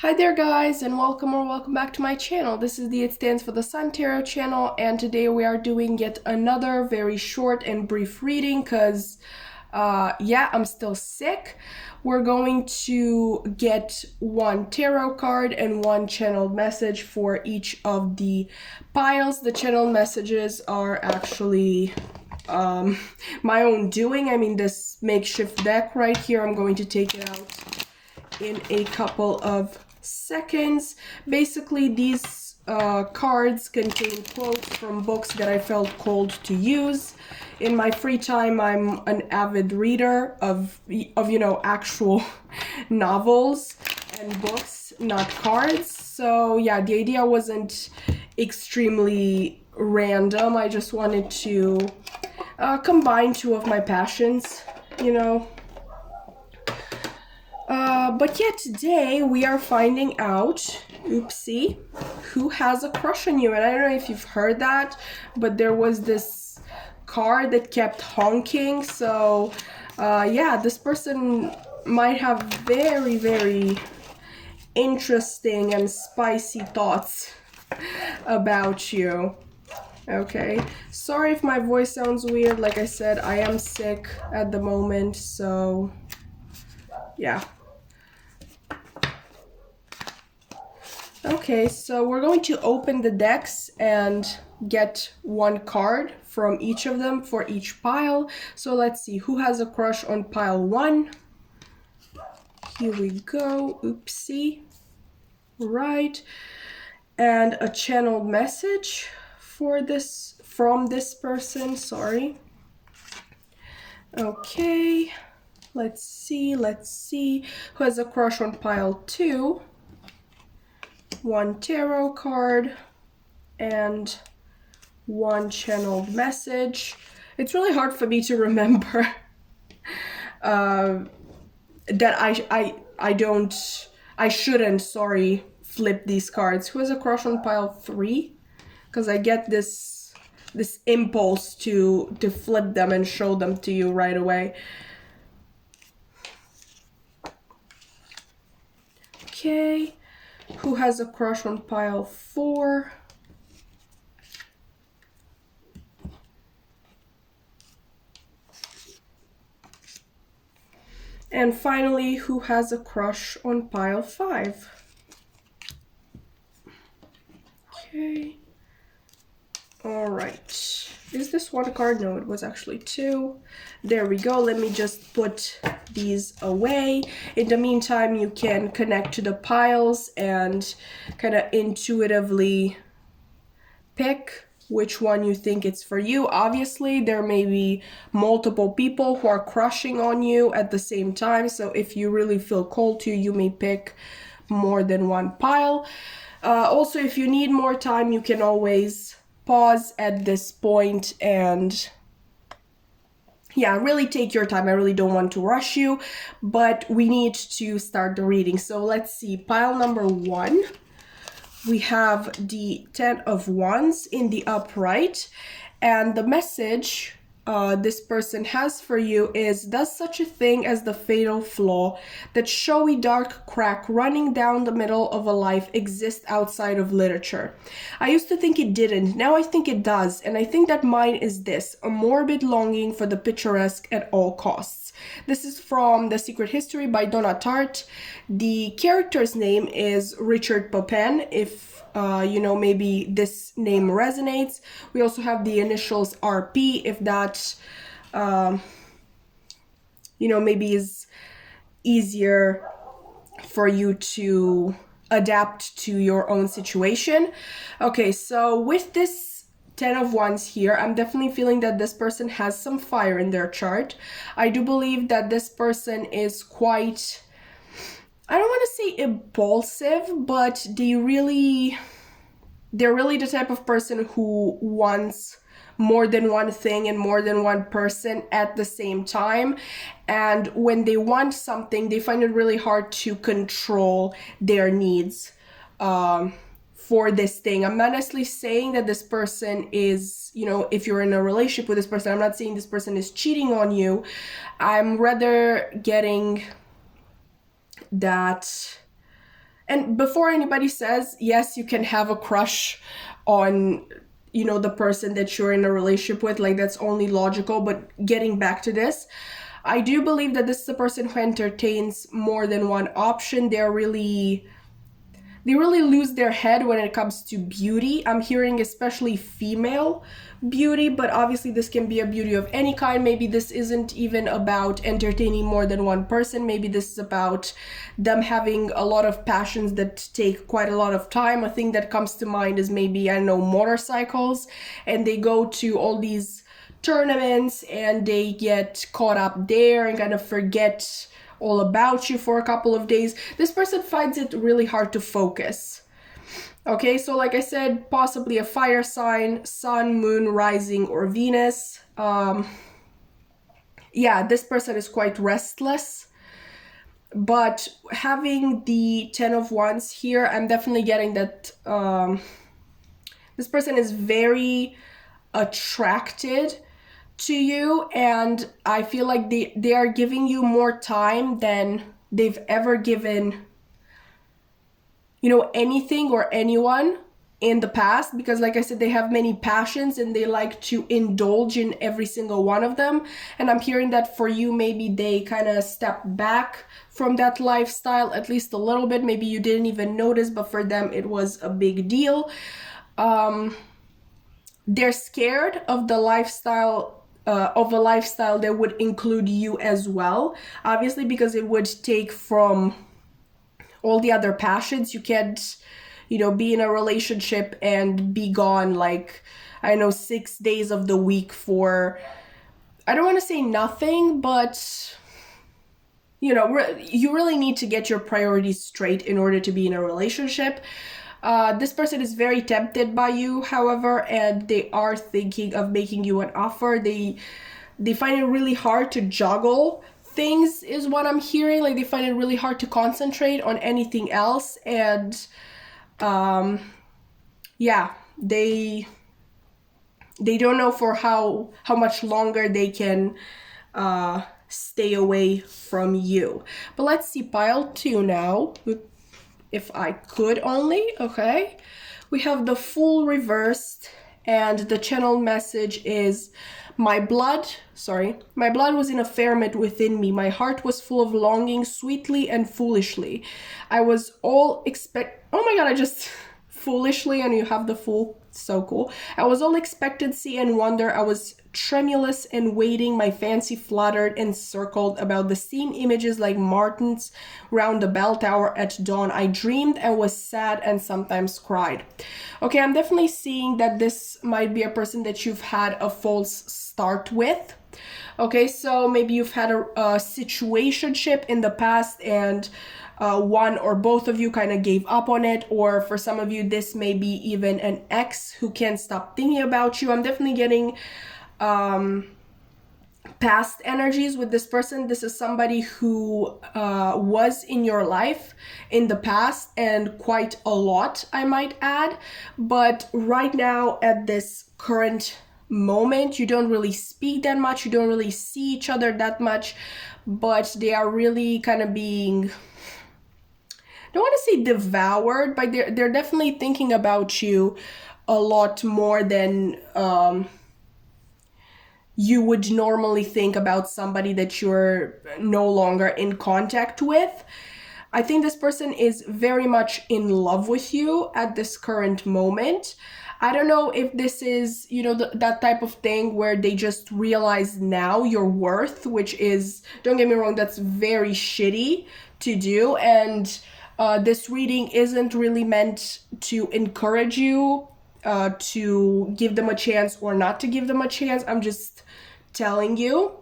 Hi there guys, and welcome back to my channel. This is the It Stands for the Sun Tarot channel, and today we are doing yet another very short and brief reading because yeah, I'm still sick. We're going to get one tarot card and one channeled message for each of the piles. The channeled messages are actually my own doing. I mean, this makeshift deck right here, I'm going to take it out in a couple of seconds. Basically, these cards contain quotes from books that I felt called to use. In my free time, I'm an avid reader of actual novels and books, not cards. So yeah, the idea wasn't extremely random. I just wanted to combine two of my passions, you know. But yeah, today we are finding out, oopsie, who has a crush on you. And I don't know if you've heard that, but there was this car that kept honking. So yeah, this person might have very, very interesting and spicy thoughts about you. Okay, sorry if my voice sounds weird. Like I said, I am sick at the moment, so yeah. Okay, so we're going to open the decks and get one card from each of them for each pile. So let's see, who has a crush on pile 1? Here we go, oopsie. Right, and a channeled message for this from this person, sorry. Okay, let's see, who has a crush on pile 2? One tarot card and one channeled message. It's really hard for me to remember that I shouldn't, sorry, flip these cards. Who has a crush on pile 3? Because I get this impulse to flip them and show them to you right away. Okay, who has a crush on pile 4? And finally, who has a crush on pile 5? Okay. All right. Is this one card? No, it was actually 2. There we go. Let me just put these away. In the meantime, you can connect to the piles and kind of intuitively pick which one you think it's for you. Obviously, there may be multiple people who are crushing on you at the same time. So if you really feel called to, you may pick more than one pile. Also, if you need more time, you can always pause at this point and yeah, really take your time. I really don't want to rush you, but we need to start the reading. So let's see, pile number 1. We have the 10 of Wands in the upright, and the message this person has for you is, does such a thing as the fatal flaw, that showy dark crack running down the middle of a life, exist outside of literature? I used to think it didn't, now I think it does, and I think that mine is this, a morbid longing for the picturesque at all costs. This is from The Secret History by Donna Tartt. The character's name is Richard Popin, if you know, maybe this name resonates. We also have the initials RP, if that, you know, maybe is easier for you to adapt to your own situation. Okay, so with this 10 of Wands here, I'm definitely feeling that this person has some fire in their chart. I do believe that this person is quite, I don't want to say impulsive, but they're really the type of person who wants more than one thing and more than one person at the same time. And when they want something, they find it really hard to control their needs for this thing. I'm not necessarily saying that this person is, you know, if you're in a relationship with this person, I'm not saying this person is cheating on you. I'm rather getting that And before anybody says, yes, you can have a crush on, the person that you're in a relationship with, like that's only logical. But getting back to this, I do believe that this is a person who entertains more than one option. They really lose their head when it comes to beauty. I'm hearing especially female beauty, but obviously this can be a beauty of any kind. Maybe this isn't even about entertaining more than one person. Maybe this is about them having a lot of passions that take quite a lot of time. A thing that comes to mind is maybe, I don't know, motorcycles, and they go to all these tournaments and they get caught up there and kind of forget all about you for a couple of days. This person finds it really hard to focus. Okay, so like I said, possibly a fire sign, sun, moon, rising, or Venus. Yeah, this person is quite restless. But having the 10 of Wands here, I'm definitely getting that this person is very attracted to you, and I feel like they are giving you more time than they've ever given anything or anyone in the past, because like I said, they have many passions and they like to indulge in every single one of them. And I'm hearing that for you, maybe they kind of step back from that lifestyle at least a little bit. Maybe you didn't even notice, but for them it was a big deal. They're scared of the lifestyle, of a lifestyle that would include you as well, obviously, because it would take from all the other passions. You can't, be in a relationship and be gone, like, I know, 6 days of the week for, I don't want to say nothing, but you really need to get your priorities straight in order to be in a relationship. This person is very tempted by you, however, and they are thinking of making you an offer. They find it really hard to juggle things, is what I'm hearing. Like, they find it really hard to concentrate on anything else, and yeah, they don't know for how much longer they can stay away from you. But let's see pile 2 now. If I could only. Okay, we have the Fool reversed, and the channel message is, my blood was in a ferment within me. My heart was full of longing, sweetly and foolishly. I was all oh my god, I just foolishly, and you have the Fool. So cool. I was all expectancy and wonder. I was tremulous and waiting, my fancy fluttered and circled about the same images like martins round the bell tower at dawn. I dreamed and was sad and sometimes cried. Okay, I'm definitely seeing that this might be a person that you've had a false start with. Okay, so maybe you've had a situationship in the past, and one or both of you kind of gave up on it, or for some of you this may be even an ex who can't stop thinking about you. I'm definitely getting past energies with this person. This is somebody who was in your life in the past, and quite a lot, I might add, but right now at this current moment you don't really speak that much, you don't really see each other that much, but they are really kind of being, I don't want to say devoured, but they're definitely thinking about you a lot more than you would normally think about somebody that you're no longer in contact with. I think this person is very much in love with you at this current moment. I don't know if this is, that type of thing where they just realize now your worth, which is, don't get me wrong, that's very shitty to do. And this reading isn't really meant to encourage you to give them a chance or not to give them a chance. I'm just telling you.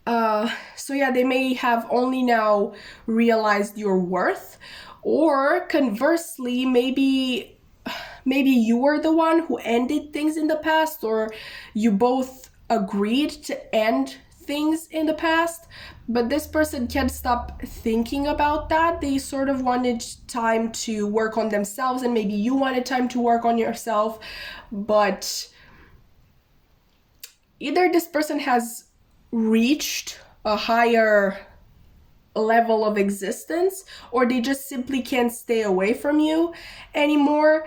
So yeah, they may have only now realized your worth, or conversely, maybe you were the one who ended things in the past, or you both agreed to end things in the past, but this person can't stop thinking about that. They sort of wanted time to work on themselves, and maybe you wanted time to work on yourself, but either this person has reached a higher level of existence, or they just simply can't stay away from you anymore.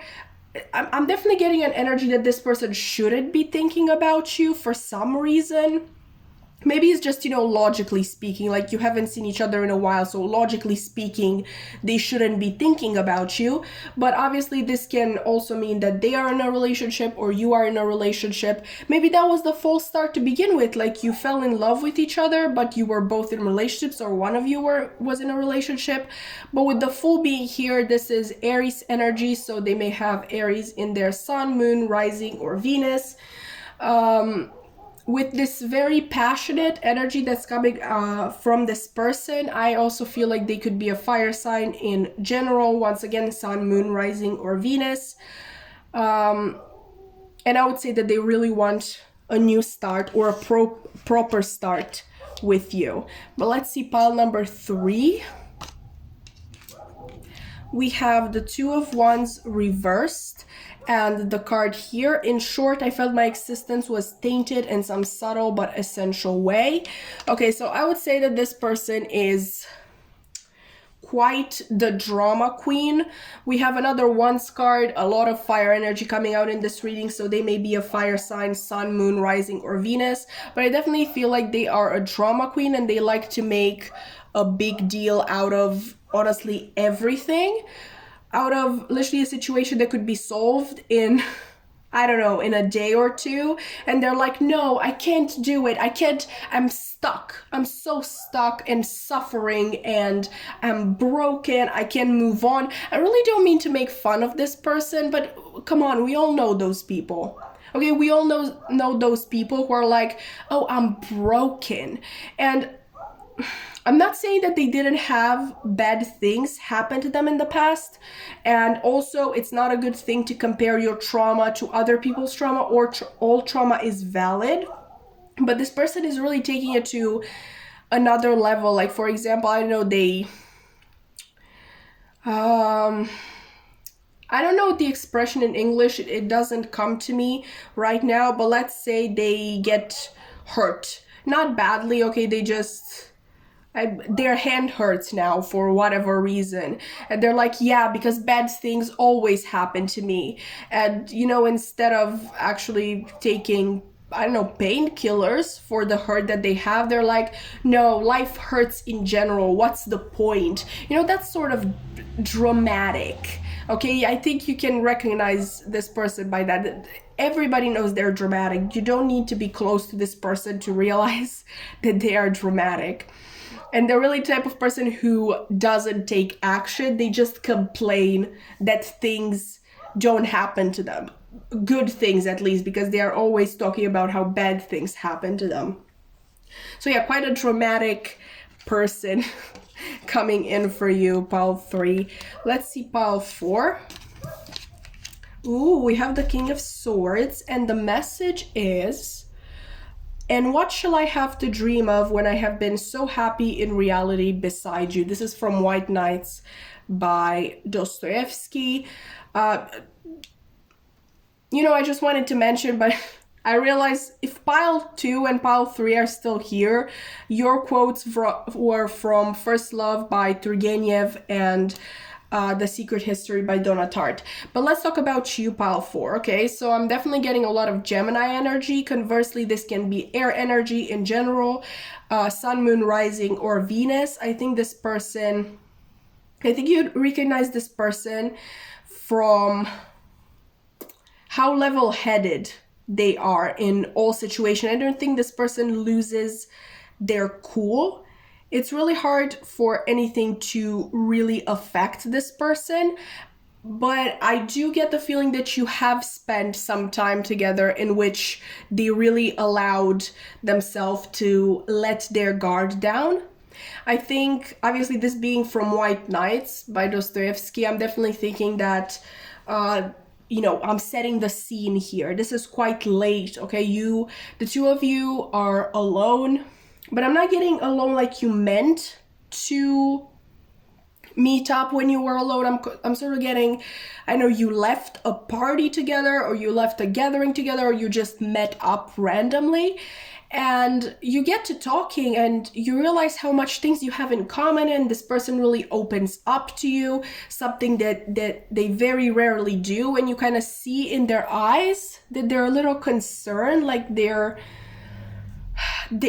I'm definitely getting an energy that this person shouldn't be thinking about you for some reason. Maybe it's just, logically speaking, like you haven't seen each other in a while, so logically speaking, they shouldn't be thinking about you. But obviously, this can also mean that they are in a relationship or you are in a relationship. Maybe that was the false start to begin with, like you fell in love with each other, but you were both in relationships, or one of you was in a relationship. But with the Fool being here, this is Aries energy, so they may have Aries in their sun, moon, rising, or Venus. With this very passionate energy that's coming from this person, I also feel like they could be a fire sign in general. Once again, sun, moon, rising, or Venus. And I would say that they really want a new start or a proper start with you. But let's see pile number 3. We have the Two of Wands reversed and the card here. In short, I felt my existence was tainted in some subtle but essential way. Okay, so I would say that this person is quite the drama queen. We have another Wands card, a lot of fire energy coming out in this reading, so they may be a fire sign, sun, moon, rising, or Venus. But I definitely feel like they are a drama queen and they like to make a big deal out of, honestly, everything. Out of literally a situation that could be solved in, I don't know, in a day or two. And they're like, no, I can't do it. I can't, I'm stuck. I'm so stuck and suffering and I'm broken. I can't move on. I really don't mean to make fun of this person, but come on, we all know those people. Okay, we all know those people who are like, oh, I'm broken. And I'm not saying that they didn't have bad things happen to them in the past, and also it's not a good thing to compare your trauma to other people's trauma, or all trauma is valid, but this person is really taking it to another level. Like, for example, I don't know, I don't know the expression in English, it doesn't come to me right now, but let's say they get hurt. Not badly, okay, they just... their hand hurts now for whatever reason, and they're like, yeah, because bad things always happen to me. And instead of actually taking, I don't know, painkillers for the hurt that they have, they're like, no, life hurts in general, what's the point? That's sort of dramatic. Okay, I think you can recognize this person by that. Everybody knows they're dramatic. You don't need to be close to this person to realize that they are dramatic. And they're really the type of person who doesn't take action. They just complain that things don't happen to them. Good things, at least, because they are always talking about how bad things happen to them. So yeah, quite a dramatic person coming in for you, pile 3. Let's see pile 4. Ooh, we have the King of Swords, and the message is... And what shall I have to dream of when I have been so happy in reality beside you? This is from White Nights by Dostoevsky. I just wanted to mention, but I realized if pile 2 and pile 3 are still here, your quotes were from First Love by Turgenev and The Secret History by Donna Tartt. But let's talk about you, pile 4. Okay, so I'm definitely getting a lot of Gemini energy. Conversely, this can be air energy in general, sun, moon, rising, or Venus. I think you'd recognize this person from how level-headed they are in all situations. I don't think this person loses their cool. It's really hard for anything to really affect this person, but I do get the feeling that you have spent some time together in which they really allowed themselves to let their guard down. I think, obviously, this being from White Nights by Dostoevsky, I'm definitely thinking that, I'm setting the scene here. This is quite late, okay? The two of you are alone. But I'm not getting alone like you meant to meet up when you were alone. I'm sort of getting, I know you left a party together, or you left a gathering together, or you just met up randomly. and you get to talking and you realize how much things you have in common, and this person really opens up to you, something that they very rarely do, and you kind of see in their eyes that they're a little concerned, like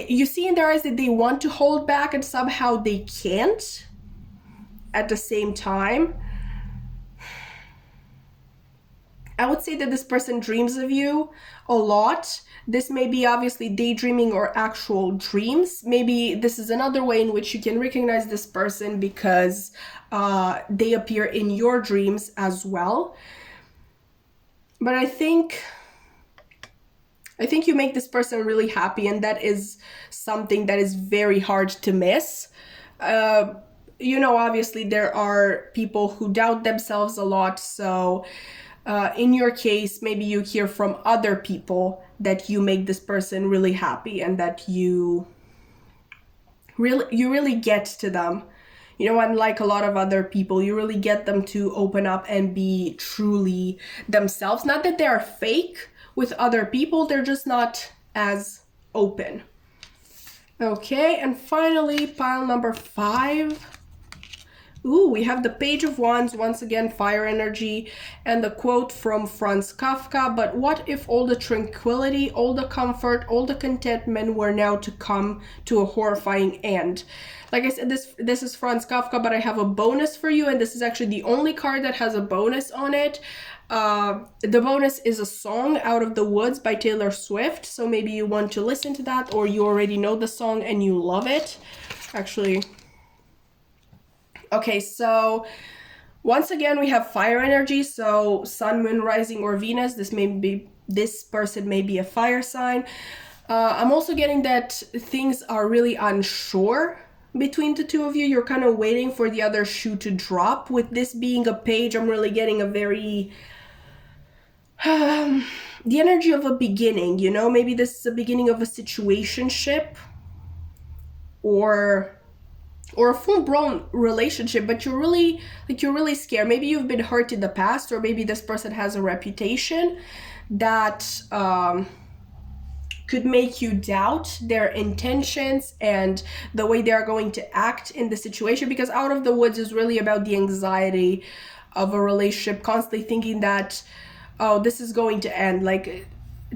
you see in their eyes that they want to hold back and somehow they can't at the same time. I would say that this person dreams of you a lot. This may be obviously daydreaming or actual dreams. Maybe this is another way in which you can recognize this person because they appear in your dreams as well. But I think you make this person really happy, and that is something that is very hard to miss. Obviously there are people who doubt themselves a lot, so in your case, maybe you hear from other people that you make this person really happy and that you really get to them. Unlike a lot of other people, you really get them to open up and be truly themselves. Not that they're fake with other people, they're just not as open. Okay, and finally, pile number 5. Ooh, we have the Page of Wands, once again, fire energy, and the quote from Franz Kafka, "But what if all the tranquility, all the comfort, all the contentment were now to come to a horrifying end?" Like I said, this is Franz Kafka, but I have a bonus for you, and this is actually the only card that has a bonus on it. The bonus is a song, Out of the Woods by Taylor Swift, so maybe you want to listen to that, or you already know the song and you love it. Actually... Okay, so once again, we have fire energy, so Sun, Moon, Rising, or Venus. This person may be a fire sign. I'm also getting that things are really unsure between the two of you. You're kind of waiting for the other shoe to drop. With this being a page, I'm really getting a very... the energy of a beginning, Maybe this is the beginning of a situationship or a full-blown relationship, but you're really scared. Maybe you've been hurt in the past, or maybe this person has a reputation that could make you doubt their intentions and the way they are going to act in the situation, because Out of the Woods is really about the anxiety of a relationship, constantly thinking that, oh, this is going to end, like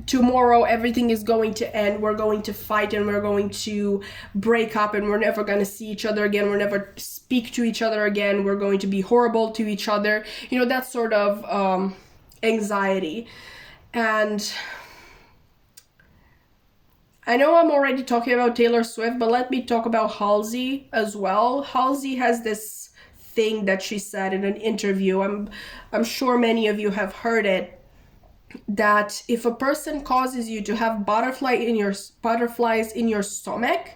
tomorrow everything is going to end, we're going to fight and we're going to break up and we're never going to see each other again, we'll never speak to each other again, we're going to be horrible to each other, that sort of anxiety. And I know I'm already talking about Taylor Swift, but let me talk about Halsey as well. Halsey has this thing that she said in an interview, I'm sure many of you have heard it, that if a person causes you to have butterflies in your stomach,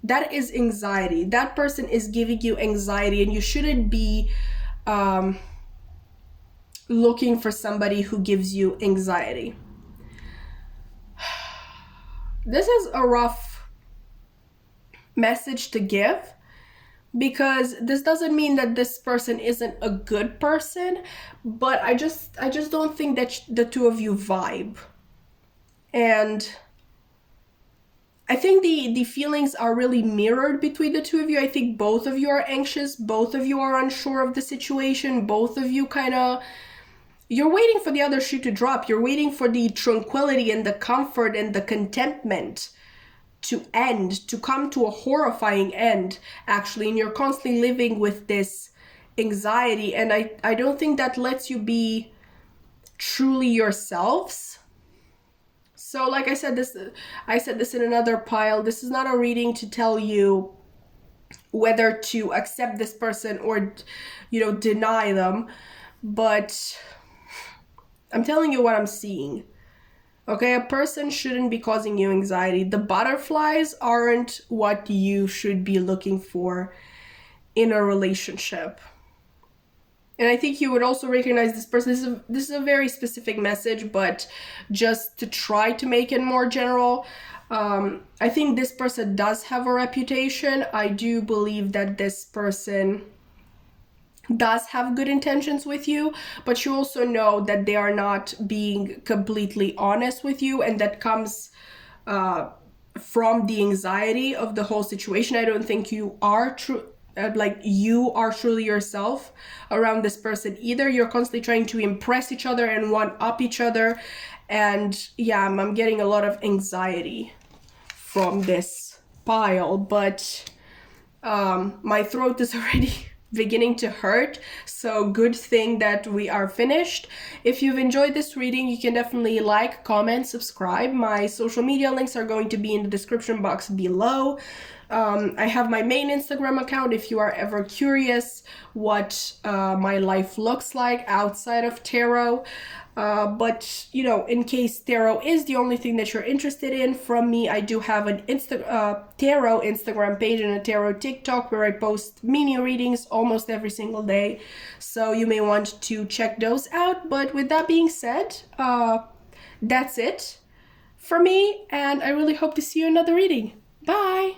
that is anxiety. That person is giving you anxiety, and you shouldn't be looking for somebody who gives you anxiety. This is a rough message to give, because this doesn't mean that this person isn't a good person, but I just don't think that the two of you vibe. And I think the feelings are really mirrored between the two of you. I think both of you are anxious, both of you are unsure of the situation, both of you you're waiting for the other shoe to drop. You're waiting for the tranquility and the comfort and the contentment to end, to come to a horrifying end, actually, and you're constantly living with this anxiety, and I don't think that lets you be truly yourselves. So like I said this in another pile, this is not a reading to tell you whether to accept this person or deny them, but I'm telling you what I'm seeing. Okay, a person shouldn't be causing you anxiety. The butterflies aren't what you should be looking for in a relationship. And I think you would also recognize this person. This is a very specific message, but just to try to make it more general, I think this person does have a reputation. I do believe that this person does have good intentions with you, but you also know that they are not being completely honest with you, and that comes from the anxiety of the whole situation. I don't think you are you are truly yourself around this person either. You're constantly trying to impress each other and one up each other. And yeah, I'm getting a lot of anxiety from this pile, but my throat is already beginning to hurt, so good thing that we are finished. If you've enjoyed this reading, you can definitely like, comment, subscribe. My social media links are going to be in the description box below. I have my main Instagram account if you are ever curious what my life looks like outside of tarot. But you know, in case tarot is the only thing that you're interested in from me, I do have an tarot Instagram page and a tarot TikTok where I post mini readings almost every single day, so you may want to check those out. But with that being said, that's it for me, and I really hope to see you in another reading. Bye!